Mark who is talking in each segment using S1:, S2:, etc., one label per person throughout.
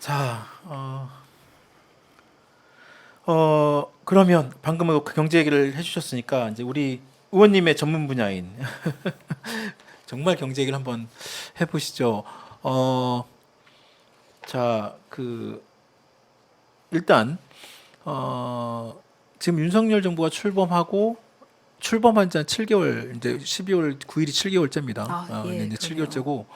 S1: 자, 그러면 방금 그 경제 얘기를 해주셨으니까 이제 우리 의원님의 전문 분야인 정말 경제 얘기를 한번 해보시죠. 자, 일단 지금 윤석열 정부가 출범한 지 한 7개월, 이제 12월 9일이 7개월째입니다.
S2: 예,
S1: 이제
S2: 그러네요.
S1: 7개월째고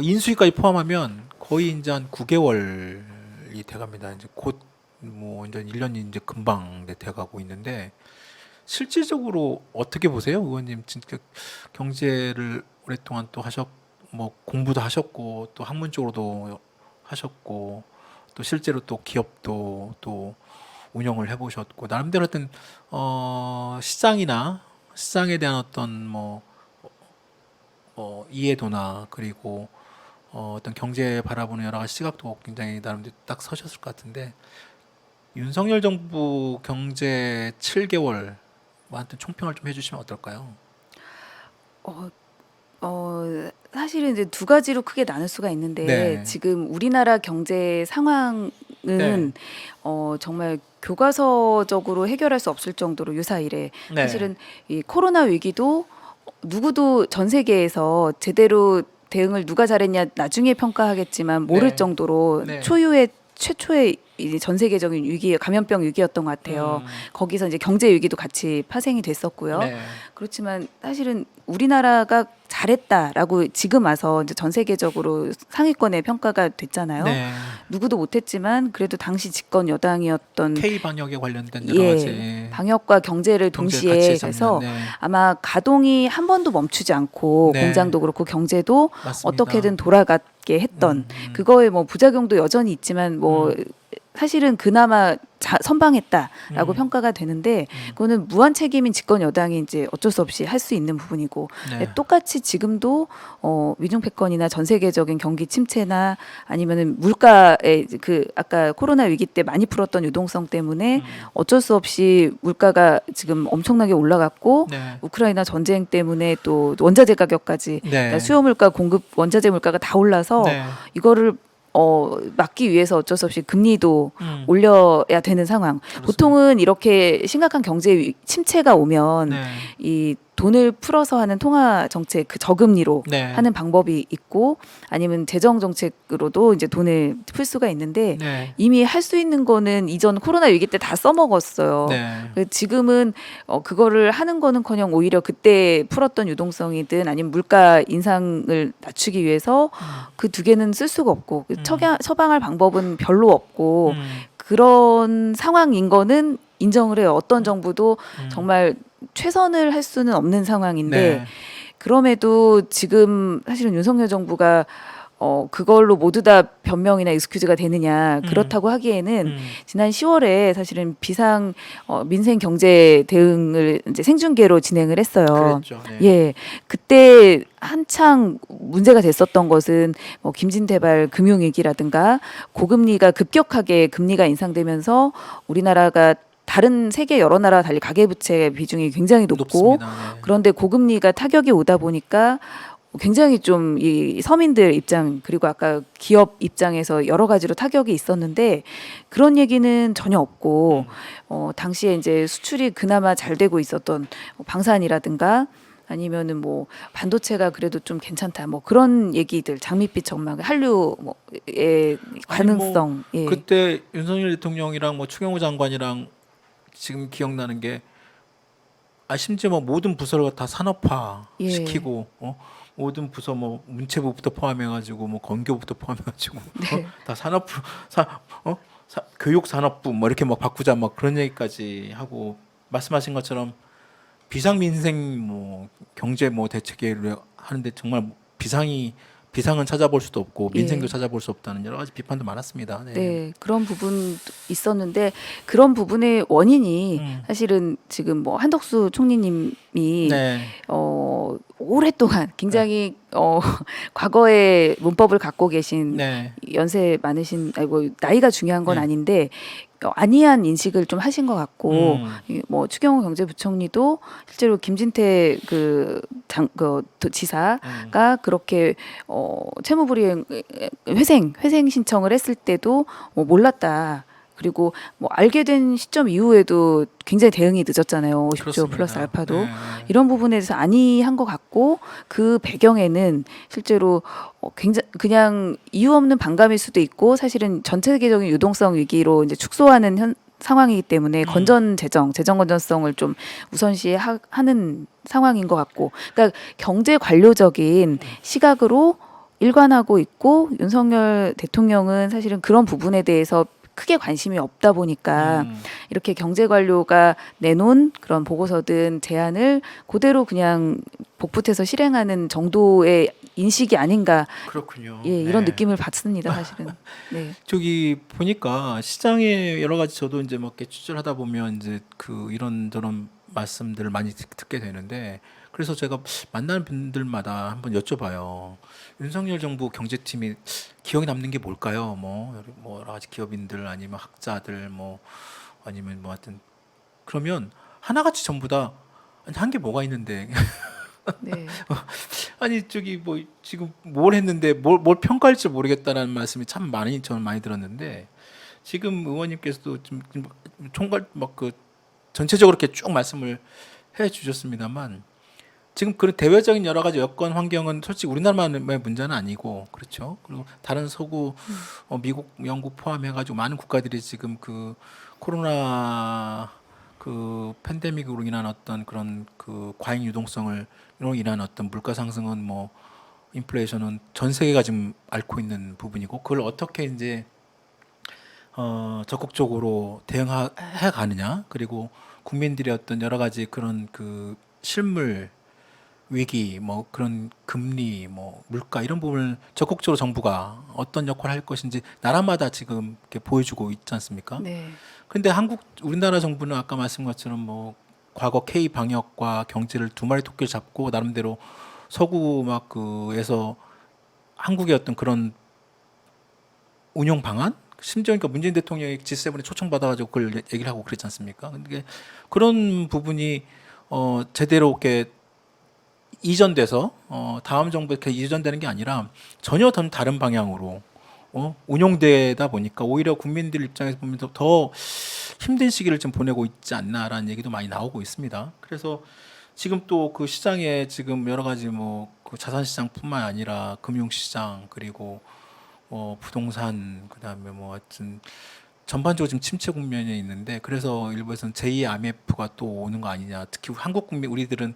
S1: 인수위까지 포함하면 거의 이제 한 9개월이 돼갑니다. 이제 곧 뭐 이제 1년이 이제 금방 돼가고 있는데 실질적으로 어떻게 보세요, 의원님? 진짜 경제를 오랫동안 또 뭐 공부도 하셨고 또 학문적으로도 하셨고 또 실제로 또 기업도 또 운영을 해보셨고 나름대로 어떤 시장에 대한 어떤 이해도나 그리고 어떤 경제 바라보는 여러 가지 시각도 굉장히 나름대로 딱 서셨을 것 같은데 윤석열 정부 경제 7개월 한테 총평을 좀 해주시면 어떨까요?
S2: 어, 사실은 이제 두 가지로 크게 나눌 수가 있는데
S1: 네,
S2: 지금 우리나라 경제 상황은
S1: 네,
S2: 정말 교과서적으로 해결할 수 없을 정도로 유사이래.
S1: 네,
S2: 사실은 이 코로나 위기도 누구도 전 세계에서 제대로 대응을 누가 잘했냐 나중에 평가하겠지만 모를
S1: 네,
S2: 정도로
S1: 네,
S2: 초유의 최초의 이 전 세계적인 위기, 감염병 위기였던 것 같아요. 거기서 이제 경제 위기도 같이 파생이 됐었고요.
S1: 네,
S2: 그렇지만 사실은 우리나라가 잘했다라고 지금 와서 이제 전 세계적으로 상위권에 평가가 됐잖아요.
S1: 네.
S2: 누구도 못했지만 그래도 당시 집권 여당이었던
S1: K 반역에 관련된 여러 가지
S2: 방역과 경제를
S1: 경제
S2: 동시에
S1: 같이 잡는
S2: 해서
S1: 네,
S2: 아마 가동이 한 번도 멈추지 않고
S1: 네,
S2: 공장도 그렇고 경제도
S1: 맞습니다.
S2: 어떻게든 돌아가게 했던 그거에 뭐 부작용도 여전히 있지만 뭐 사실은 그나마 선방했다라고 평가가 되는데 그거는 무한 책임인 집권 여당이 이제 어쩔 수 없이 할 수 있는 부분이고
S1: 네,
S2: 똑같이 지금도 위중 패권이나 전 세계적인 경기 침체나 아니면은 물가의 그 아까 코로나 위기 때 많이 풀었던 유동성 때문에 어쩔 수 없이 물가가 지금 엄청나게 올라갔고
S1: 네,
S2: 우크라이나 전쟁 때문에 또 원자재 가격까지 그러니까
S1: 네,
S2: 수요 물가 공급 원자재 물가가 다 올라서
S1: 네,
S2: 이거를 막기 위해서 어쩔 수 없이 금리도
S1: 음,
S2: 올려야 되는 상황.
S1: 그렇습니다.
S2: 보통은 이렇게 심각한 경제 침체가 오면
S1: 네,
S2: 이 돈을 풀어서 하는 통화 정책 그 저금리로
S1: 네,
S2: 하는 방법이 있고 아니면 재정 정책으로도 이제 돈을 풀 수가 있는데
S1: 네,
S2: 이미 할 수 있는 거는 이전 코로나 위기 때 다 써먹었어요.
S1: 네,
S2: 지금은 그거를 하는 거는커녕 오히려 그때 풀었던 유동성이든 아니면 물가 인상을 낮추기 위해서 그 두 개는 쓸 수가 없고 처방할 방법은 별로 없고 그런 상황인 거는 인정을 해요. 어떤 정부도 정말 최선을 할 수는 없는 상황인데
S1: 네,
S2: 그럼에도 지금 사실은 윤석열 정부가 그걸로 모두 다 변명이나 익스큐즈가 되느냐 그렇다고 하기에는 지난 10월에 사실은 비상 민생 경제 대응을 이제 생중계로 진행을 했어요.
S1: 그랬죠. 네,
S2: 예, 그때 한창 문제가 됐었던 것은 뭐 김진태발 금융위기라든가 고금리가 급격하게 금리가 인상되면서 우리나라가 다른 세계 여러 나라와 달리 가계부채 비중이 굉장히 높고
S1: 높습니다. 네.
S2: 그런데 고금리가 타격이 오다 보니까 굉장히 좀 이 서민들 입장 그리고 아까 기업 입장에서 여러 가지로 타격이 있었는데 그런 얘기는 전혀 없고 당시에 이제 수출이 그나마 잘 되고 있었던 방산이라든가 아니면은 뭐 반도체가 그래도 좀 괜찮다 뭐 그런 얘기들 장밋빛 전망 한류의
S1: 아니,
S2: 가능성 예.
S1: 그때 윤석열 대통령이랑 추경호 장관이랑 지금 기억나는 게 심지어 모든 부서를 다 산업화
S2: 예.
S1: 시키고 모든 부서 문체부부터 포함해가지고 건교부터 포함해가지고
S2: 네.
S1: 다 산업부 교육산업부 이렇게 바꾸자 그런 얘기까지 하고 말씀하신 것처럼 비상민생 경제 대책을 하는데 정말 비상은 찾아볼 수도 없고 민생도
S2: 예.
S1: 찾아볼 수 없다는 여러 가지 비판도 많았습니다. 네.
S2: 네, 그런 부분 있었는데 그런 부분의 원인이 사실은 지금 한덕수 총리님이
S1: 네.
S2: 오랫동안 굉장히 과거의 문법을 갖고 계신
S1: 네.
S2: 연세 많으신 뭐 나이가 중요한 건
S1: 네.
S2: 아닌데 안이한 인식을 좀 하신 것 같고
S1: 음.
S2: 뭐 추경호 경제부총리도 실제로 김진태 지사가 그렇게 채무불이행 회생 신청을 했을 때도 몰랐다. 그리고 뭐 알게 된 시점 이후에도 굉장히 대응이 늦었잖아요. 50조
S1: 그렇습니다.
S2: 플러스 알파도.
S1: 네.
S2: 이런 부분에 대해서 안이한 것 같고 그 배경에는 실제로 굉장히 그냥 이유 없는 반감일 수도 있고 사실은 전 세계적인 유동성 위기로 이제 축소하는 상황이기 때문에 재정 건전성을 좀 우선시하는 상황인 것 같고, 그러니까 경제 관료적인 시각으로 일관하고 있고 윤석열 대통령은 사실은 그런 부분에 대해서 크게 관심이 없다 보니까 이렇게 경제 관료가 내놓은 그런 보고서든 제안을 그대로 그냥 복붙해서 실행하는 정도의 인식이 아닌가.
S1: 그렇군요.
S2: 예, 이런
S1: 네.
S2: 느낌을 받습니다, 사실은. 네.
S1: 저기 보니까 시장에 여러 가지 저도 이제 뭐 이렇게 취재를 하다 보면 이제 그 이런저런 말씀들을 많이 듣게 되는데, 그래서 제가 만나는 분들마다 한번 여쭤봐요. 윤석열 정부 경제팀이 기억에 남는 게 뭘까요? 뭐 여러 가지 기업인들 아니면 학자들 뭐 아니면 뭐 하여튼, 그러면 하나같이 전부 다 한 게 뭐가 있는데
S2: 네.
S1: 아니 저기 뭐 지금 뭘 했는데 뭘 평가할지 모르겠다라는 말씀이 참 많이 저는 많이 들었는데, 지금 의원님께서도 좀 총괄 막 그 전체적으로 이렇게 쭉 말씀을 해 주셨습니다만, 지금 그 대외적인 여러 가지 여건 환경은 솔직히 우리나라만의 문제는 아니고, 그렇죠. 그리고 다른 서구 미국, 영국 포함해가지고 많은 국가들이 지금 그 코로나 그 팬데믹으로 인한 어떤 그런 그 과잉 유동성을 로 인한 어떤 물가 상승은 뭐 인플레이션은 전 세계가 지금 앓고 있는 부분이고, 그걸 어떻게 이제 적극적으로 대응해 가느냐, 그리고 국민들의 어떤 여러 가지 그런 그 실물 위기, 뭐 그런 금리, 뭐 물가 이런 부분을 적극적으로 정부가 어떤 역할을 할 것인지 나라마다 지금 이렇게 보여주고 있지 않습니까?
S2: 네.
S1: 근데 우리나라 정부는 아까 말씀 것처럼 뭐 과거 K 방역과 경제를 두 마리 토끼를 잡고 나름대로 서구 막 그에서 한국의 어떤 그런 운용 방안, 심지어 그러니까 문재인 대통령이 G7에 초청받아가지고 그걸 얘기를 하고 그랬지 않습니까? 근데 그런 부분이 제대로 이렇게 이전돼서 다음 정부에 이렇게 이전되는 게 아니라 전혀 다른 방향으로 운용되다 보니까 오히려 국민들 입장에서 보면 더 힘든 시기를 좀 보내고 있지 않나라는 얘기도 많이 나오고 있습니다. 그래서 지금 또 그 시장에 지금 여러 가지 뭐그 자산 시장뿐만 아니라 금융 시장, 그리고 부동산, 그다음에 뭐 하여튼 전반적으로 지금 침체 국면에 있는데, 그래서 일부에서는 제2 IMF가 또 오는 거 아니냐. 특히 한국 국민 우리들은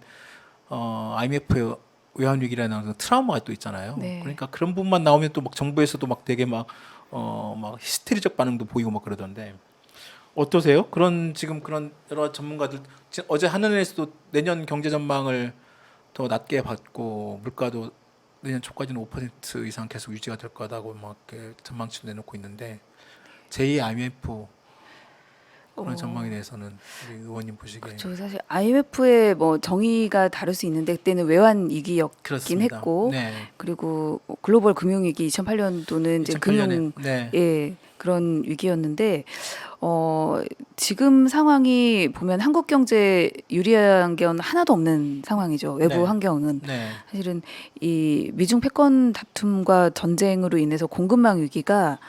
S1: IMF의 외환위기라는 트라우마가 또 있잖아요.
S2: 네.
S1: 그러니까 그런 부분만 나오면 또 막 정부에서도 막 되게 막 히스테리적 반응도 보이고 막 그러던데, 어떠세요? 지금 그런 여러 전문가들 어제 한은에서도 내년 경제 전망을 더 낮게 받고 물가도 내년 초까지는 5% 이상 계속 유지가 될 거다고 막 이렇게 전망치도 내놓고 있는데, 제2 IMF 그런 전망에 대해서는 우리 의원님 보시기에.
S2: 저 사실 IMF의 뭐 정의가 다를 수 있는데 그때는 외환 위기였긴
S1: 그렇습니다.
S2: 했고,
S1: 네.
S2: 그리고 글로벌 금융위기 2008년도는 이제
S1: 2008년에 네.
S2: 예, 그런 위기였는데 지금 상황이 보면 한국 경제 유리한 게 하나도 없는 상황이죠. 외부
S1: 네.
S2: 환경은
S1: 네.
S2: 사실은 이 미중 패권 다툼과 전쟁으로 인해서 공급망 위기가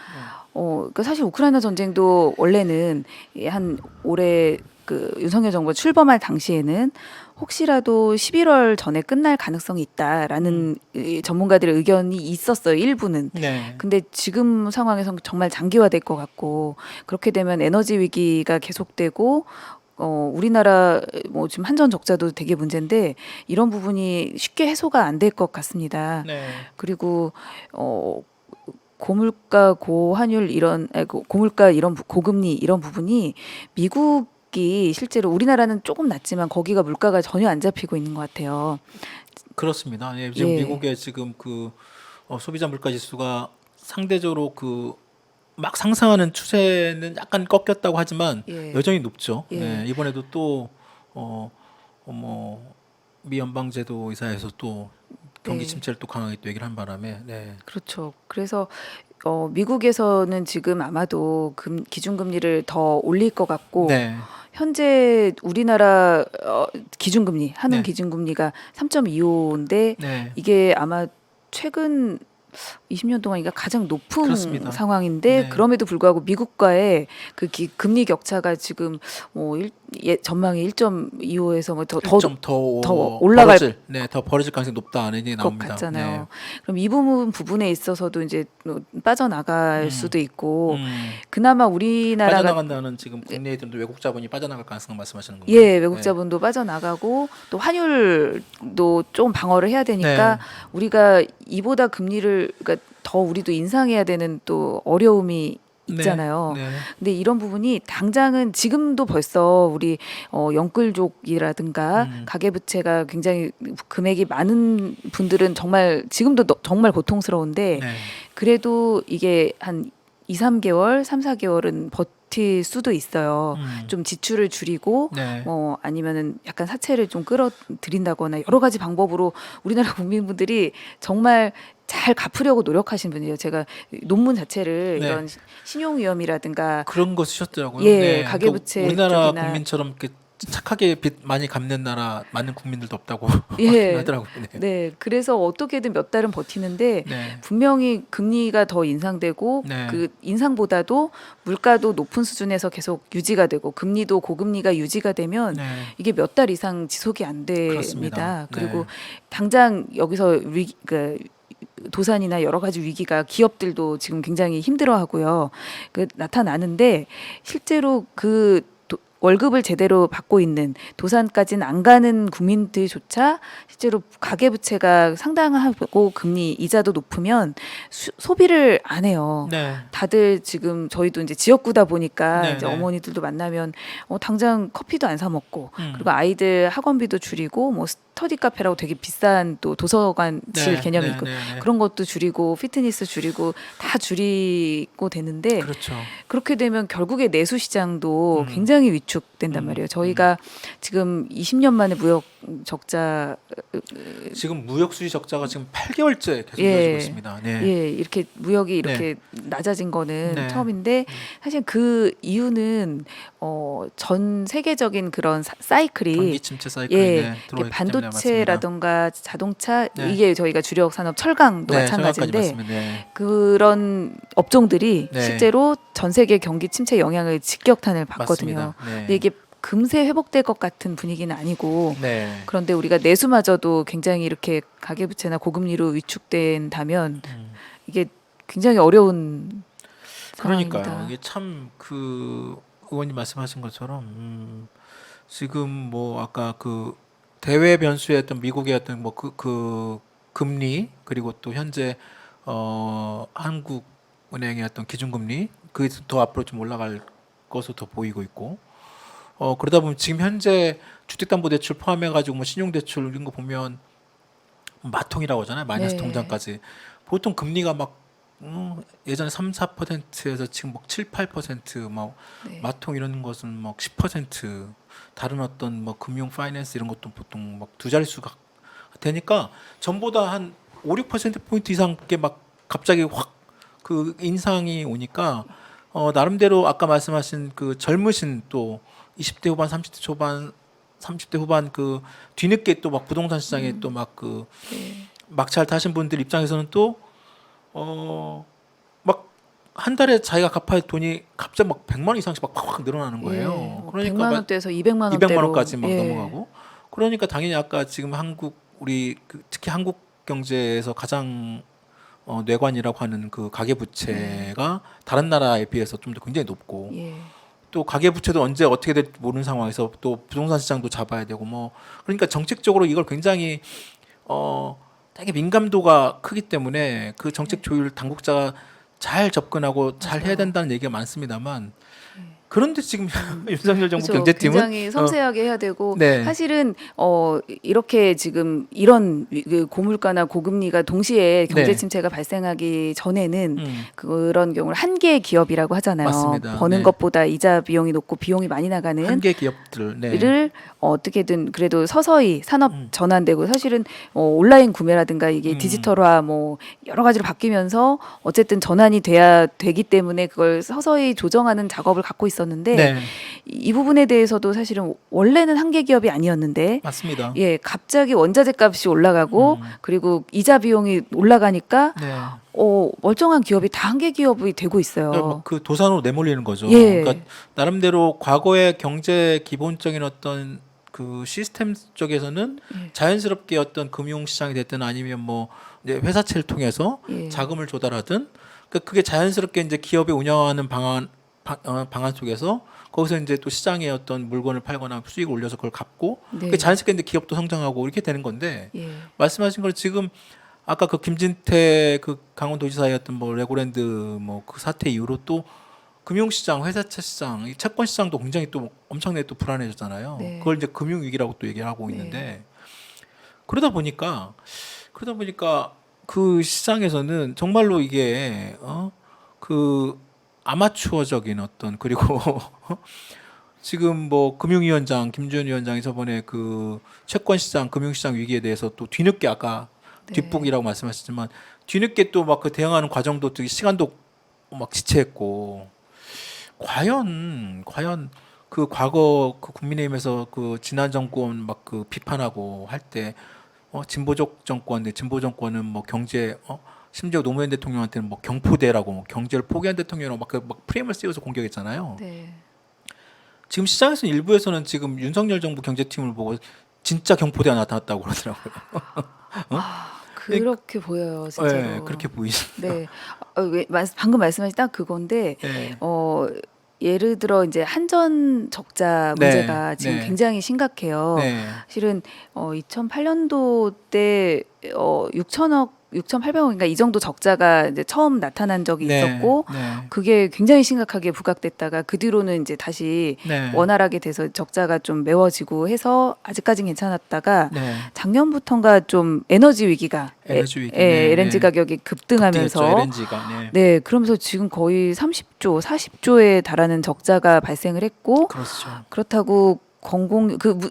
S2: 그러니까 사실 우크라이나 전쟁도 원래는 한 올해 그 윤석열 정부가 출범할 당시에는 혹시라도 11월 전에 끝날 가능성이 있다라는 이 전문가들의 의견이 있었어요, 일부는.
S1: 네.
S2: 근데 지금 상황에서는 정말 장기화될 것 같고, 그렇게 되면 에너지 위기가 계속되고 우리나라 뭐 지금 한전 적자도 되게 문제인데 이런 부분이 쉽게 해소가 안 될 것 같습니다.
S1: 네.
S2: 그리고 고물가, 고환율 고물가 이런 고금리 이런 부분이 미국이 실제로 우리나라는 조금 낮지만 거기가 물가가 전혀 안 잡히고 있는 것 같아요.
S1: 그렇습니다. 예, 지금
S2: 예.
S1: 미국의 지금 그 소비자 물가 지수가 상대적으로 그 막 상승하는 추세는 약간 꺾였다고 하지만
S2: 예.
S1: 여전히 높죠.
S2: 예.
S1: 예, 이번에도 또 뭐 미 연방제도 이사에서 또 경기
S2: 네.
S1: 침체를 또 강하게 또 얘기를 한 바람에 네.
S2: 그렇죠. 그래서 미국에서는 지금 아마도 기준금리를 더 올릴 것 같고
S1: 네.
S2: 현재 우리나라 기준금리, 한은
S1: 네.
S2: 기준금리가 3.25인데
S1: 네.
S2: 이게 아마 최근 20년 동안 이가 가장 높은
S1: 그렇습니다.
S2: 상황인데
S1: 네.
S2: 그럼에도 불구하고 미국과의 그 금리 격차가 지금 전망이 1.25에서 더
S1: 1점
S2: 더 올라갈
S1: 더 벌어질 가능성이 높다 는 얘기
S2: 것
S1: 나옵니다.
S2: 같잖아요.
S1: 네.
S2: 그럼 이 부분에 있어서도 이제 빠져나갈
S1: 음.
S2: 수도 있고
S1: 음.
S2: 그나마 우리나라가
S1: 빠져나간다는 지금 국내에 있던 외국 자본이 빠져나갈 가능성 말씀하시는 건가요?
S2: 예, 외국 자본도 빠져나가고 또 환율도 좀 방어를 해야 되니까
S1: 네.
S2: 우리가 이보다 금리를 그러니까 더 우리도 인상해야 되는 또 어려움이 있잖아요.
S1: 네. 네.
S2: 근데 이런 부분이 당장은 지금도 벌써 우리 영끌족이라든가 가계부채가 굉장히 금액이 많은 분들은 정말 지금도 정말 고통스러운데
S1: 네.
S2: 그래도 이게 한 2, 3개월, 3, 4개월은 버틸 수도 있어요. 좀 지출을 줄이고
S1: 네.
S2: 뭐 아니면은 약간 사채를 좀 끌어들인다거나 여러 가지 방법으로 우리나라 국민분들이 정말 잘 갚으려고 노력하신 분이에요. 제가 논문 자체를
S1: 네.
S2: 이런 신용 위험이라든가
S1: 그런 거 쓰셨더라고요.
S2: 예,
S1: 네.
S2: 가계부채
S1: 우리나라
S2: 쪽이나
S1: 국민처럼 이렇게 착하게 빚 많이 갚는 나라 많은 국민들도 없다고
S2: 예.
S1: 하더라고요. 네.
S2: 네, 그래서 어떻게든 몇 달은 버티는데
S1: 네.
S2: 분명히 금리가 더 인상되고
S1: 네.
S2: 그 인상보다도 물가도 높은 수준에서 계속 유지가 되고 금리도 고금리가 유지가 되면
S1: 네.
S2: 이게 몇 달 이상 지속이 안
S1: 그렇습니다.
S2: 됩니다. 그리고
S1: 네.
S2: 당장 여기서 도산이나 여러 가지 위기가 기업들도 지금 굉장히 힘들어하고요. 나타나는데 실제로 월급을 제대로 받고 있는 도산까지는 안 가는 국민들조차 실제로 가계부채가 상당하고 금리 이자도 높으면 소비를 안 해요.
S1: 네.
S2: 다들 지금 저희도 이제 지역구다 보니까
S1: 네,
S2: 이제
S1: 네.
S2: 어머니들도 만나면 당장 커피도 안 사 먹고
S1: 음.
S2: 그리고 아이들 학원비도 줄이고 뭐 스터디 카페라고 되게 비싼 또 도서관실
S1: 네.
S2: 개념이
S1: 네.
S2: 있고
S1: 네. 네.
S2: 그런 것도 줄이고 피트니스 줄이고 다 줄이고 되는데
S1: 그렇죠.
S2: 그렇게 되면 결국에 내수 시장도
S1: 음.
S2: 굉장히 위축된단 말이에요. 저희가 지금 20년 만에 무역 적자
S1: 지금 무역 수지 적자가 지금 8개월째 계속
S2: 예.
S1: 이어지고 있습니다. 네.
S2: 예, 이렇게 무역이 이렇게 낮아진 거는
S1: 네.
S2: 처음인데 사실 그 이유는 전 세계적인 그런 사이클이
S1: 경기 침체 사이클이
S2: 예,
S1: 네, 들어오기 때문에
S2: 반도체라던가 자동차
S1: 네.
S2: 이게 저희가 주력 산업 철강도
S1: 네,
S2: 마찬가지인데
S1: 맞습니다. 네.
S2: 그런 업종들이
S1: 네.
S2: 실제로 전 세계 경기 침체 영향을 직격탄을 받거든요.
S1: 맞습니다. 네.
S2: 근데 이게 금세 회복될 것 같은 분위기는 아니고
S1: 네.
S2: 그런데 우리가 내수마저도 굉장히 이렇게 가계부채나 고금리로 위축된다면 이게 굉장히 어려운
S1: 그러니까요.
S2: 상황입니다.
S1: 이게 참 그 의원님 말씀하신 것처럼 지금 뭐 아까 그 대외 변수의 어떤 미국의 어떤 뭐 그 금리 그리고 또 현재 한국은행의 어떤 기준금리 그게 더 앞으로 좀 올라갈 것으로 더 보이고 있고 그러다 보면 지금 현재 주택담보대출 포함해가지고 뭐 신용대출 이런 거 보면 마통이라고 하잖아요. 마이너스
S2: 네.
S1: 통장까지 보통 금리가 막 예전에 3, 4%에서 지금 막 7, 8%막
S2: 네.
S1: 마통 이런 것은 막 10% 다른 어떤 뭐 금융 파이낸스 이런 것도 보통 막 두 자릿수가 되니까 전보다 한 5, 6%포인트 이상 막 갑자기 확 그 인상이 오니까 나름대로 아까 말씀하신 그 젊으신 또 20대 후반, 30대 초반, 30대 후반 그 뒤늦게 또 막 부동산 시장에 또 막 그
S2: 네.
S1: 막차를 타신 분들 입장에서는 또 막 한 달에 자기가 갚아야 할 돈이 갑자기 막 100만 원 이상씩 막 확 늘어나는 거예요.
S2: 뭐
S1: 그러니까
S2: 100만 원대에서 200만 원대로
S1: 200만 원까지 막
S2: 예.
S1: 넘어가고 그러니까 당연히 아까 지금 우리 특히 한국 경제에서 가장 뇌관이라고 하는 그 가계부채가 다른 나라에 비해서 좀 더 굉장히 높고
S2: 예.
S1: 또 가계부채도 언제 어떻게 될지 모르는 상황에서 또 부동산 시장도 잡아야 되고 뭐 그러니까 정책적으로 이걸 굉장히 되게 민감도가 크기 때문에 그 정책 조율 당국자가 잘 접근하고 잘 해야 된다는 얘기가 많습니다만 그런데 지금 윤석열 정부
S2: 그렇죠.
S1: 경제팀은
S2: 굉장히 섬세하게 해야 되고
S1: 네.
S2: 사실은 이렇게 지금 이런 그 고물가나 고금리가 동시에 경제
S1: 네.
S2: 침체가 발생하기 전에는
S1: 음,
S2: 그런 경우를 한 개의 기업이라고 하잖아요.
S1: 맞습니다.
S2: 버는
S1: 네.
S2: 것보다 이자 비용이 높고 비용이 많이 나가는
S1: 한계 기업들 네.
S2: 를 어떻게든 그래도 서서히 산업
S1: 음.
S2: 전환되고 사실은 온라인 구매라든가 이게
S1: 음.
S2: 디지털화 뭐 여러 가지로 바뀌면서 어쨌든 전환이 돼야 되기 때문에 그걸 서서히 조정하는 작업을 갖고 있었는데
S1: 네.
S2: 이 부분에 대해서도 사실은 원래는 한계 기업이 아니었는데
S1: 맞습니다.
S2: 예 갑자기 원자재 값이 올라가고
S1: 음.
S2: 그리고 이자 비용이 올라가니까
S1: 네.
S2: 멀쩡한 기업이 다 한계 기업이 되고 있어요.
S1: 그러니까 그 도산으로 내몰리는 거죠.
S2: 예.
S1: 그러니까 나름대로 과거의 경제 기본적인 어떤 그 시스템 쪽에서는
S2: 예.
S1: 자연스럽게 어떤 금융시장이 됐든 아니면 뭐 이제 회사채를 통해서
S2: 예.
S1: 자금을 조달하든 그러니까 그게 자연스럽게 이제 기업이 운영하는 방안 속에서 거기서 이제 또 시장에 어떤 물건을 팔거나 수익을 올려서 그걸 갚고
S2: 네.
S1: 그게 자연스럽게 이제 기업도 성장하고 이렇게 되는 건데
S2: 예.
S1: 말씀하신 걸 지금 아까 그 김진태 그 강원도지사의 어떤 뭐 레고랜드 뭐 그 사태 이후로 또 금융시장, 회사채 시장, 이 채권 시장도 굉장히 또 엄청나게 또 불안해졌잖아요.
S2: 네.
S1: 그걸 이제 금융위기라고 또 얘기를 하고
S2: 네.
S1: 있는데 그러다 보니까 그 시장에서는 정말로 이게 그 아마추어적인 어떤 그리고 지금 뭐 금융위원장 김주현 위원장이 저번에 그 채권시장, 금융시장 위기에 대해서 또 뒤늦게 아까
S2: 네.
S1: 뒷북이라고 말씀하셨지만 뒤늦게 또 막 그 대응하는 과정도 되게 시간도 막 지체했고 과연 그 과거 그 국민의힘에서 그 지난 정권 막 그 비판하고 할 때 진보적 정권인데 진보 정권은 뭐 경제 심지어 노무현 대통령한테는 뭐 경포대라고 뭐 경제를 포기한 대통령이라고 막 프레임을 씌워서 공격했잖아요.
S2: 네.
S1: 지금 시장에서는 일부에서는 지금 윤석열 정부 경제팀을 보고 진짜 경포대가 나타났다고 그러더라고요.
S2: 그렇게 보여요, 진짜로.
S1: 네, 그렇게 보이시죠.
S2: 네. 방금 말씀하신 딱 그건데
S1: 네.
S2: 예를 들어 이제 한전 적자
S1: 네,
S2: 문제가 지금
S1: 네.
S2: 굉장히 심각해요.
S1: 네.
S2: 실은 2008년도 때 6천억 6,800억인가 이 정도 적자가 이제 처음 나타난 적이
S1: 네.
S2: 있었고
S1: 네.
S2: 그게 굉장히 심각하게 부각됐다가 그 뒤로는 이제 다시
S1: 네.
S2: 원활하게 돼서 적자가 좀 메워지고 해서 아직까진 괜찮았다가
S1: 네.
S2: 작년부터인가 좀 에너지 위기가
S1: 에너지 위기. 네,
S2: LNG
S1: 네.
S2: 가격이 급등하면서
S1: LNG가 네.
S2: 네, 그러면서 지금 거의 30조, 40조에 달하는 적자가 발생을 했고
S1: 그렇죠.
S2: 그렇다고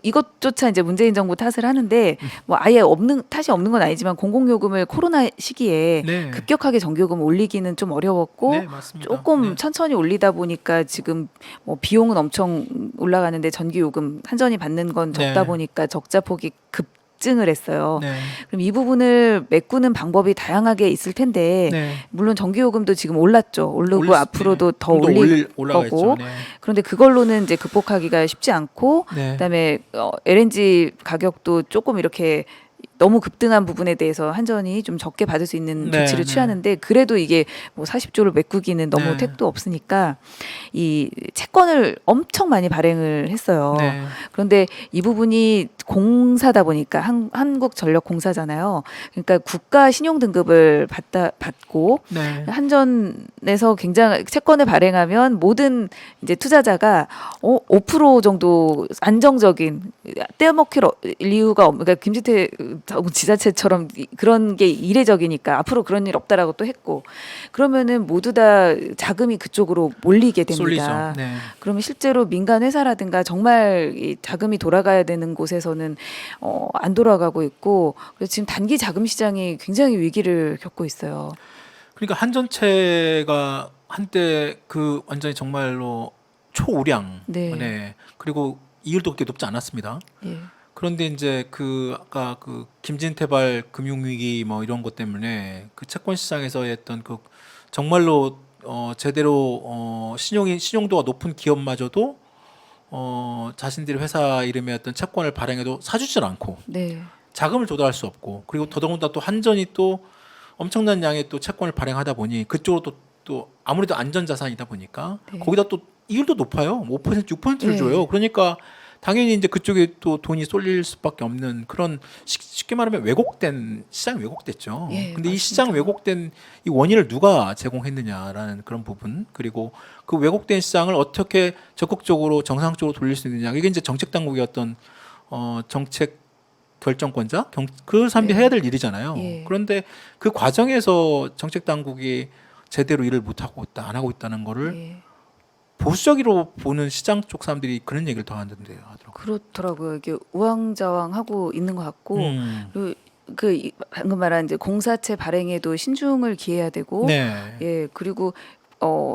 S2: 이것조차 이제 문재인 정부 탓을 하는데 뭐 아예 탓이 없는 건 아니지만 공공요금을 코로나 시기에
S1: 네.
S2: 급격하게 전기요금 올리기는 좀 어려웠고
S1: 네, 맞습니다.
S2: 조금
S1: 네.
S2: 천천히 올리다 보니까 지금 뭐 비용은 엄청 올라가는데 전기요금 한전이 받는 건 적다
S1: 네.
S2: 보니까 적자 폭이 급증을 했어요.
S1: 네.
S2: 그럼 이 부분을 메꾸는 방법이 다양하게 있을 텐데
S1: 네.
S2: 물론 전기요금도 지금 올랐죠. 오르고
S1: 올렸-
S2: 앞으로도
S1: 네.
S2: 더
S1: 좀더
S2: 올릴
S1: 올라가겠죠.
S2: 거고.
S1: 네.
S2: 그런데 그걸로는 이제 극복하기가 쉽지 않고
S1: 네.
S2: 그다음에 LNG 가격도 조금 이렇게 너무 급등한 부분에 대해서 한전이 좀 적게 받을 수 있는
S1: 네,
S2: 조치를
S1: 네.
S2: 취하는데 그래도 이게 뭐 40조를 메꾸기는 너무
S1: 네.
S2: 택도 없으니까 이 채권을 엄청 많이 발행을 했어요.
S1: 네.
S2: 그런데 이 부분이 공사다 보니까 한국전력공사잖아요. 그러니까 국가 신용 등급을 받고
S1: 네.
S2: 한전에서 굉장히 채권을 발행하면 모든 이제 투자자가 5% 정도 안정적인 떼어먹힐 이유가 그러니까 김지태 지자체처럼 그런 게 이례적이니까 앞으로 그런 일 없다라고 또 했고 그러면은 모두 다 자금이 그쪽으로 몰리게 됩니다.
S1: 쏠리죠. 네.
S2: 그러면 실제로 민간 회사라든가 정말 이 자금이 돌아가야 되는 곳에서는 안 돌아가고 있고 그래서 지금 단기 자금 시장이 굉장히 위기를 겪고 있어요.
S1: 그러니까 한전채가 한때 그 완전히 정말로 초우량.
S2: 네.
S1: 그리고 이율도 그렇게 높지 않았습니다.
S2: 예.
S1: 그런데 이제 그 아까 그 김진태발 금융위기 뭐 이런 것 때문에 그 채권 시장에서의 어떤 그 정말로 제대로 신용도가 높은 기업마저도 자신들의 회사 이름의 어떤 채권을 발행해도 사주질 않고
S2: 네.
S1: 자금을 조달할 수 없고 그리고 더더군다나 또 한전이 또 엄청난 양의 또 채권을 발행하다 보니 그쪽으로 또 아무래도 안전자산이다 보니까
S2: 네.
S1: 거기다 또 이율도 높아요. 5% 6%를
S2: 네.
S1: 줘요. 그러니까 당연히 이제 그쪽에 또 돈이 쏠릴 수밖에 없는 그런 쉽게 말하면 왜곡된 시장이 왜곡됐죠.
S2: 예,
S1: 근데 이
S2: 맞습니다.
S1: 시장 왜곡된 이 원인을 누가 제공했느냐라는 그런 부분 그리고 그 왜곡된 시장을 어떻게 적극적으로 정상적으로 돌릴 수 있느냐 이게 이제 정책 당국의 어떤 정책 결정권자 그 사람들이
S2: 네.
S1: 해야 될 일이잖아요.
S2: 예.
S1: 그런데 그 과정에서 정책 당국이 제대로 일을 못 하고 있다 안 하고 있다는 거를
S2: 예.
S1: 보수적으로 보는 시장 쪽 사람들이 그런 얘기를 더 하던데요. 하더라고요.
S2: 그렇더라고요. 이게 우왕좌왕하고 있는 것 같고 그리고 방금 말한 이제 공사체 발행에도 신중을 기해야 되고
S1: 네.
S2: 예 그리고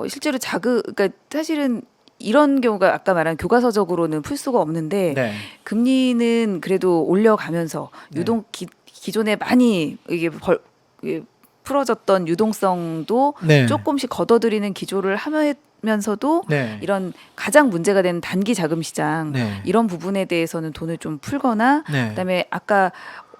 S2: 실제로 그러니까 사실은 이런 경우가 아까 말한 교과서적으로는 풀 수가 없는데
S1: 네.
S2: 금리는 그래도 올려가면서
S1: 네.
S2: 기존에 많이 이게 풀어졌던 유동성도
S1: 네.
S2: 조금씩 걷어들이는 기조를 하면서도
S1: 네.
S2: 이런 가장 문제가 되는 단기 자금 시장
S1: 네.
S2: 이런 부분에 대해서는 돈을 좀 풀거나
S1: 네.
S2: 그다음에 아까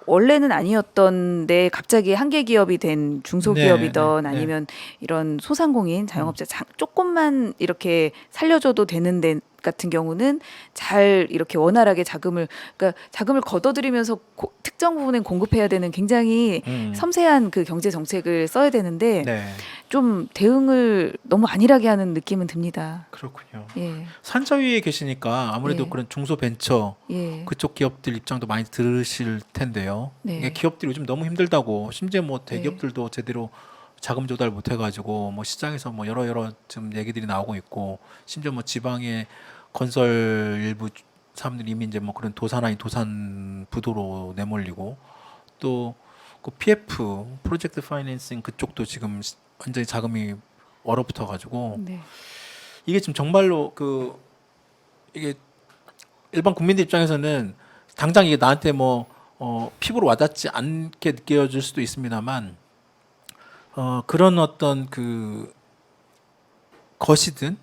S2: 원래는 아니었던데 갑자기 한계 기업이 된 중소기업이던
S1: 네, 네, 네.
S2: 아니면 이런 소상공인 자영업자 조금만 이렇게 살려줘도 되는 데 같은 경우는 잘 이렇게 원활하게 그러니까 자금을 걷어들이면서 특정 부분에 공급해야 되는 굉장히 섬세한 그 경제 정책을 써야 되는데
S1: 네.
S2: 좀 대응을 너무 안일하게 하는 느낌은 듭니다.
S1: 그렇군요.
S2: 예,
S1: 산자위에 계시니까 아무래도
S2: 예.
S1: 그런 중소벤처
S2: 예,
S1: 그쪽 기업들 입장도 많이 들으실 텐데요.
S2: 네.
S1: 이게 기업들이 요즘 너무 힘들다고 심지어 뭐
S2: 네.
S1: 대기업들도 제대로 자금 조달 못 해가지고 뭐 시장에서 뭐 여러 지금 얘기들이 나오고 있고 심지어 뭐 지방의 건설 일부 사람들이 이미 이제 뭐 그런 도산 도산 부도로 내몰리고 또 그 PF 프로젝트 파이낸싱 그쪽도 지금 완전히 자금이 얼어붙어가지고
S2: 네.
S1: 이게 지금 정말로 이게 일반 국민들 입장에서는 당장 이게 나한테 뭐 피부로 와닿지 않게 느껴질 수도 있습니다만 그런 어떤 것이든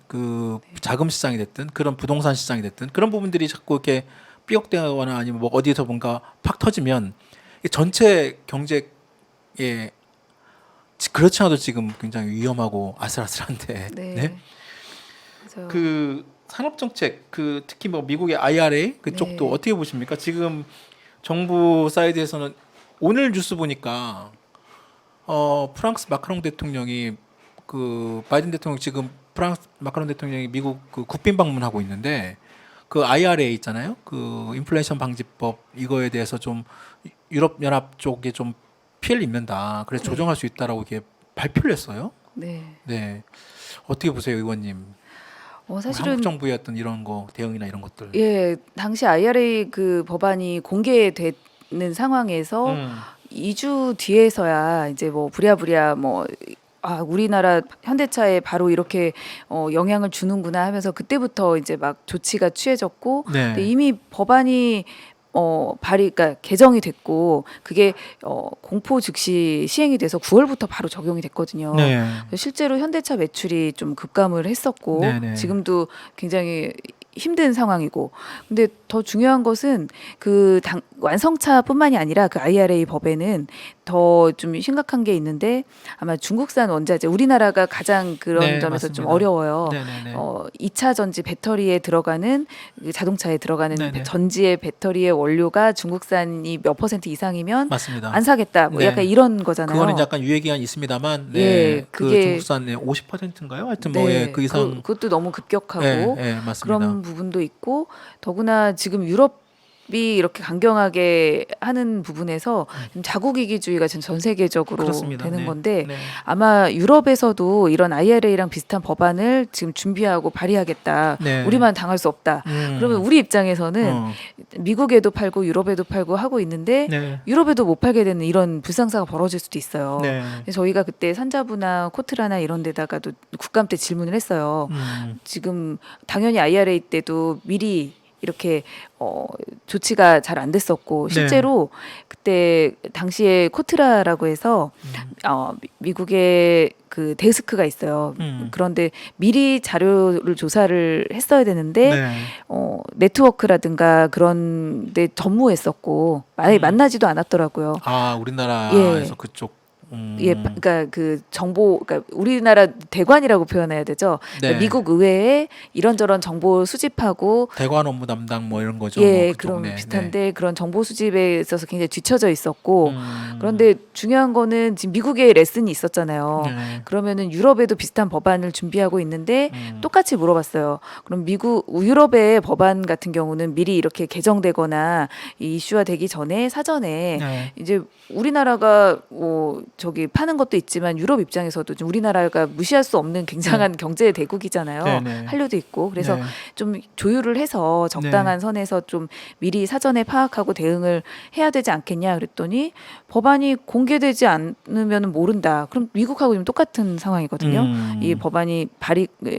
S1: 자금 시장이 됐든 그런 부동산 시장이 됐든 그런 부분들이 자꾸 이렇게 삐걱대거나 아니면 뭐 어디에서 뭔가 팍 터지면 이 전체 경제에 그렇지 않아도 지금 굉장히 위험하고 아슬아슬한데
S2: 네.
S1: 네?
S2: 그래서
S1: 그 산업 정책 특히 뭐 미국의 IRA 그쪽도
S2: 네.
S1: 어떻게 보십니까? 지금 정부 사이드에서는 오늘 뉴스 보니까 프랑스 마크롱 대통령이 바이든 대통령 지금 프랑스 마크롱 대통령이 미국 국빈 방문하고 있는데 그 IRA 있잖아요. 그 인플레이션 방지법 이거에 대해서 좀 유럽 연합 쪽에 좀 피해를 입는다. 그래서
S2: 네.
S1: 조정할 수 있다라고 이게 발표를 했어요.
S2: 네.
S1: 네. 어떻게 보세요, 의원님?
S2: 사실은
S1: 한국 정부의 어떤 이런 거 대응이나 이런 것들.
S2: 예, 당시 IRA 그 법안이 공개되는 상황에서
S1: 음.
S2: 2주 뒤에서야 이제 뭐 부랴부랴 우리나라 현대차에 바로 이렇게 영향을 주는구나 하면서 그때부터 이제 막 조치가 취해졌고
S1: 네.
S2: 근데 이미 법안이 그러니까 개정이 됐고 그게 공포 즉시 시행이 돼서 9월부터 바로 적용이 됐거든요.
S1: 네.
S2: 실제로 현대차 매출이 좀 급감을 했었고
S1: 네네.
S2: 지금도 굉장히 힘든 상황이고 근데 더 중요한 것은 완성차뿐만이 아니라 그 IRA 법에는 더 좀 심각한 게 있는데 아마 중국산 원자재 우리나라가 가장 그런
S1: 네,
S2: 점에서 좀
S1: 맞습니다.
S2: 어려워요.
S1: 네네네.
S2: 2차 전지 배터리에 들어가는 자동차에 들어가는
S1: 네네.
S2: 전지의 배터리의 원료가 중국산이 몇 % 이상이면
S1: 맞습니다.
S2: 안 사겠다. 뭐
S1: 네.
S2: 약간 이런 거잖아요.
S1: 그거는 약간 유예 기간이 있습니다만, 네.
S2: 예,
S1: 그
S2: 그게-
S1: 중국산의 50%인가요? 하여튼 뭐
S2: 네,
S1: 예, 그 이상.
S2: 그것도 너무 급격하고
S1: 예, 예, 맞습니다.
S2: 그런 부분도 있고 더구나 지금 유럽이 이렇게 강경하게 하는 부분에서 좀 자국이기주의가 지금 전 세계적으로
S1: 그렇습니다.
S2: 되는
S1: 네.
S2: 건데
S1: 네.
S2: 아마 유럽에서도 이런 IRA랑 비슷한 법안을 지금 준비하고 발의하겠다.
S1: 네.
S2: 우리만 당할 수 없다. 그러면 우리 입장에서는
S1: 어.
S2: 미국에도 팔고 유럽에도 팔고 하고 있는데
S1: 네.
S2: 유럽에도 못 팔게 되는 이런 불상사가 벌어질 수도 있어요.
S1: 네.
S2: 그래서 저희가 그때 산자부나 코트라나 이런 데다가도 국감 때 질문을 했어요. 지금 당연히 IRA 때도 미리 이렇게 조치가 잘 안 됐었고
S1: 네.
S2: 실제로 그때 당시에 코트라라고 해서 미국의 그 데스크가 있어요. 그런데 미리 자료를 조사를 했어야 되는데
S1: 네.
S2: 네트워크라든가 그런 데 전무했었고 만나지도 않았더라고요.
S1: 아, 우리나라에서
S2: 예.
S1: 그쪽.
S2: 예, 그러니까 그 정보, 그러니까 우리나라 대관이라고 표현해야 되죠. 그러니까
S1: 네.
S2: 미국 의회에 이런저런 정보 수집하고
S1: 대관 업무 담당 뭐 이런 거죠.
S2: 예,
S1: 뭐 그쪽.
S2: 그런
S1: 네,
S2: 비슷한데 그런 정보 수집에 있어서 굉장히 뒤처져 있었고
S1: 네.
S2: 그런데 중요한 거는 지금 미국에 레슨이 있었잖아요.
S1: 네.
S2: 그러면은 유럽에도 비슷한 법안을 준비하고 있는데
S1: 음.
S2: 똑같이 물어봤어요. 그럼 유럽의 법안 같은 경우는 미리 이렇게 개정되거나 이 이슈화 되기 전에 사전에
S1: 네.
S2: 이제 우리나라가 뭐 저기 파는 것도 있지만 유럽 입장에서도 좀 우리나라가 무시할 수 없는 굉장한 경제 대국이잖아요.
S1: 네, 네.
S2: 한류도 있고 그래서
S1: 네.
S2: 좀 조율을 해서 적당한 선에서 좀 미리 사전에 파악하고 대응을 해야 되지 않겠냐 그랬더니 법안이 공개되지 않으면 모른다. 그럼 미국하고 지금 똑같은 상황이거든요. 이 법안이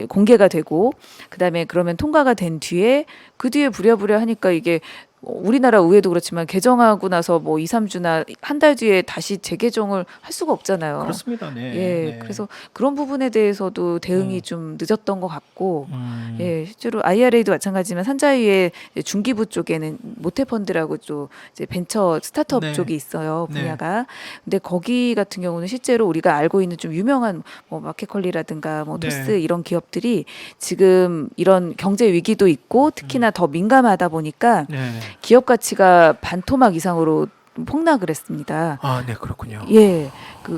S2: 공개가 되고 그다음에 그러면 통과가 된 뒤에 그 뒤에 부랴부랴 하니까 이게 우리나라 의회도 그렇지만 개정하고 나서 뭐 2, 3주나 한 달 뒤에 다시 재개정을 할 수가 없잖아요.
S1: 그렇습니다. 네.
S2: 예,
S1: 네.
S2: 그래서 그런 부분에 대해서도 대응이 좀 늦었던 것 같고,
S1: 음.
S2: 예, 실제로 IRA도 마찬가지지만 산자위의 중기부 쪽에는 모태펀드라고 또 이제 벤처 스타트업
S1: 네.
S2: 쪽이 있어요
S1: 네.
S2: 분야가. 근데 거기 같은 경우는 실제로 우리가 알고 있는 좀 유명한 뭐 마켓컬리라든가 뭐
S1: 네.
S2: 토스 이런 기업들이 지금 이런 경제 위기도 있고 특히나 더 민감하다 보니까
S1: 네.
S2: 기업 가치가 반토막 이상으로 폭락을 했습니다.
S1: 아, 네, 그렇군요.
S2: 예.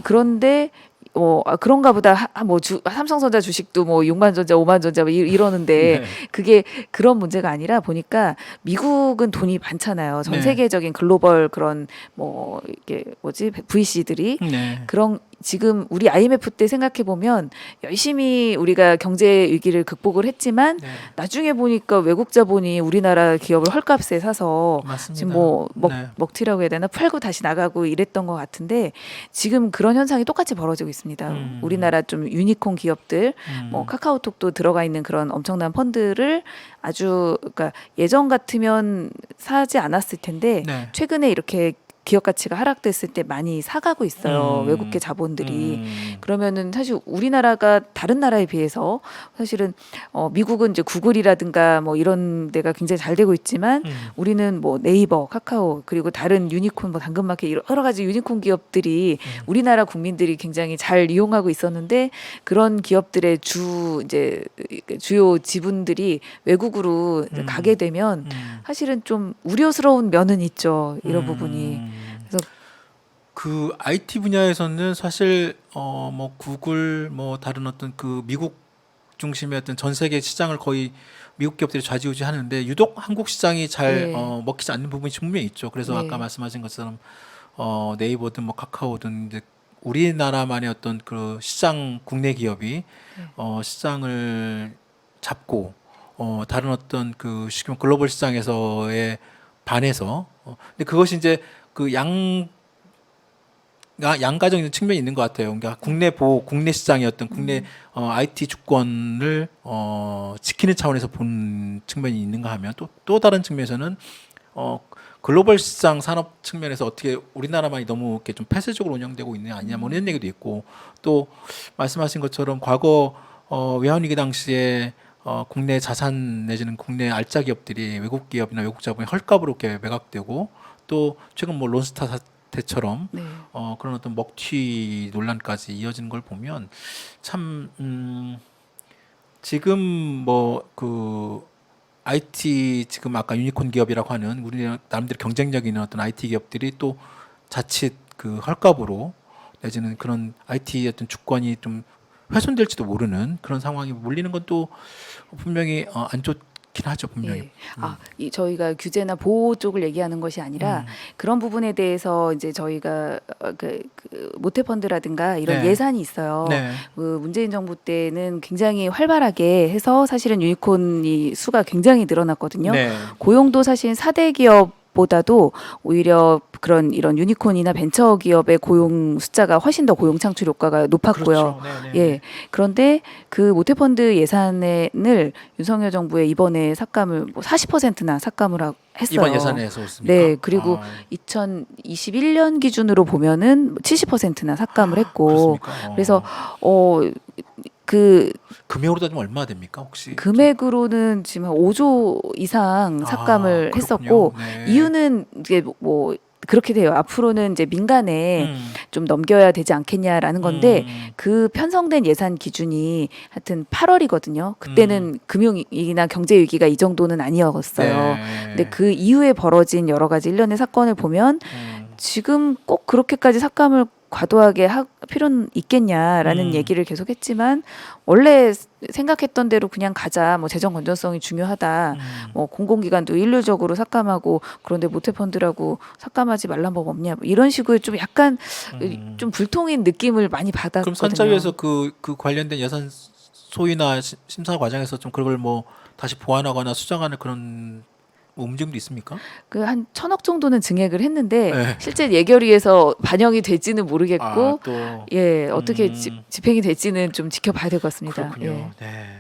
S2: 그런데 그런가 보다 삼성전자 주식도 뭐 6만 전자, 5만 전자 뭐 이러는데
S1: 네.
S2: 그게 그런 문제가 아니라 보니까 미국은 돈이 많잖아요. 전
S1: 네.
S2: 세계적인 글로벌 그런 뭐 이게 뭐지 VC들이
S1: 네.
S2: 그런 지금 우리 IMF 때 생각해 보면 열심히 우리가 경제 위기를 극복을 했지만
S1: 네.
S2: 나중에 보니까 외국 자본이 우리나라 기업을 헐값에 사서
S1: 맞습니다.
S2: 지금 뭐
S1: 네.
S2: 먹튀라고 해야 되나 팔고 다시 나가고 이랬던 것 같은데 지금 그런 현상이 똑같이 벌어지고 있습니다. 우리나라 좀 유니콘 기업들 뭐 카카오톡도 들어가 있는 그런 엄청난 펀드를 아주 그러니까 예전 같으면 사지 않았을 텐데
S1: 네.
S2: 최근에 이렇게 기업 가치가 하락됐을 때 많이 사가고 있어요. 외국계 자본들이. 그러면은 사실 우리나라가 다른 나라에 비해서 사실은 미국은 이제 구글이라든가 뭐 이런 데가 굉장히 잘 되고 있지만 우리는 뭐 네이버, 카카오 그리고 다른 유니콘 뭐 당근마켓 여러 가지 유니콘 기업들이 우리나라 국민들이 굉장히 잘 이용하고 있었는데 그런 기업들의 주요 지분들이 외국으로 이제 가게 되면 사실은 좀 우려스러운 면은 있죠. 이런 부분이. 그래서
S1: 그 IT 분야에서는 사실 뭐 구글 뭐 다른 어떤 그 미국 중심의 어떤 전 세계 시장을 거의 미국 기업들이 좌지우지하는데 유독 한국 시장이 잘
S2: 네.
S1: 먹히지 않는 부분이 분명히 있죠. 그래서
S2: 네.
S1: 아까 말씀하신 것처럼 네이버든 뭐 카카오든 이제 우리나라만의 어떤 그 시장 국내 기업이 시장을 잡고 다른 어떤 그 쉽게 말하면 글로벌 시장에서의 반해서 근데 그것이 이제 그 양가적인 측면이 있는 것 같아요. 그러니까 국내 시장의 어떤 국내 IT 주권을 지키는 차원에서 본 측면이 있는가 하면 또 다른 측면에서는 글로벌 시장 산업 측면에서 어떻게 우리나라만이 너무 이렇게 좀 폐쇄적으로 운영되고 있느냐 아니냐 뭐 이런 얘기도 있고 또 말씀하신 것처럼 과거 외환위기 당시에 국내 자산 내지는 국내 알짜 기업들이 외국 기업이나 외국 자본이 헐값으로 이렇게 매각되고 또 최근 뭐 론스타 사태처럼
S2: 네.
S1: 그런 어떤 먹튀 논란까지 이어지는 걸 보면 참 지금 뭐 그 IT 지금 아까 유니콘 기업이라고 하는 우리 나름대로 경쟁력 있는 어떤 IT 기업들이 또 자칫 그 헐값으로 내지는 그런 IT 어떤 주권이 좀 훼손될지도 모르는 그런 상황이 몰리는 건 또 분명히 안 좋긴 하죠 분명히.
S2: 예. 저희가 규제나 보호 쪽을 얘기하는 것이 아니라 그런 부분에 대해서 이제 저희가 그 모태펀드라든가 이런
S1: 네.
S2: 예산이 있어요.
S1: 네.
S2: 그 문재인 정부 때는 굉장히 활발하게 해서 사실은 유니콘이 수가 굉장히 늘어났거든요.
S1: 네.
S2: 고용도 사실 4대 기업보다도 오히려 그런 이런 유니콘이나 벤처 기업의 고용 숫자가 훨씬 더 고용 창출 효과가 높았고요.
S1: 그렇죠. 네, 네,
S2: 예. 그런데 그 모태펀드 예산을 윤석열 정부에 이번에 삭감을 뭐 40%나 삭감을 했어요.
S1: 이번 예산에서 그렇습니까?
S2: 네. 그리고 2021년 기준으로 보면은 70%나 삭감을 했고
S1: 그렇습니까?
S2: 그래서 그
S1: 금액으로 따지면 얼마 됩니까 혹시?
S2: 금액으로는 지금 한 5조 이상 삭감을
S1: 그렇군요.
S2: 했었고
S1: 네.
S2: 이유는 이게 뭐 그렇게 돼요. 앞으로는 이제 민간에 좀 넘겨야 되지 않겠냐라는 건데 그 편성된 예산 기준이 하여튼 8월이거든요. 그때는 금융위기나 경제 위기가 이 정도는 아니었어요.
S1: 네.
S2: 근데 그 이후에 벌어진 여러 가지 일련의 사건을 보면 지금 꼭 그렇게까지 삭감을 과도하게 할 필요는 있겠냐라는 얘기를 계속했지만 원래 생각했던 대로 그냥 가자. 뭐 재정 건전성이 중요하다. 뭐 공공기관도 일률적으로 삭감하고 그런데 모태펀드라고 삭감하지 말란 법 없냐. 뭐 이런 식으로 좀 약간 좀 불통인 느낌을 많이 받았거든요.
S1: 그럼 선착위에서 그 관련된 예산 소위나 심사 과정에서 좀 그걸 뭐 다시 보완하거나 수정하는 그런 뭐 움직임도 있습니까?
S2: 그 한 1,000억 정도는 증액을 했는데
S1: 네.
S2: 실제 예결위에서 반영이 될지는 모르겠고
S1: 또
S2: 예 어떻게 집행이 될지는 좀 지켜봐야 될 것 같습니다.
S1: 그렇군요.
S2: 예.
S1: 네.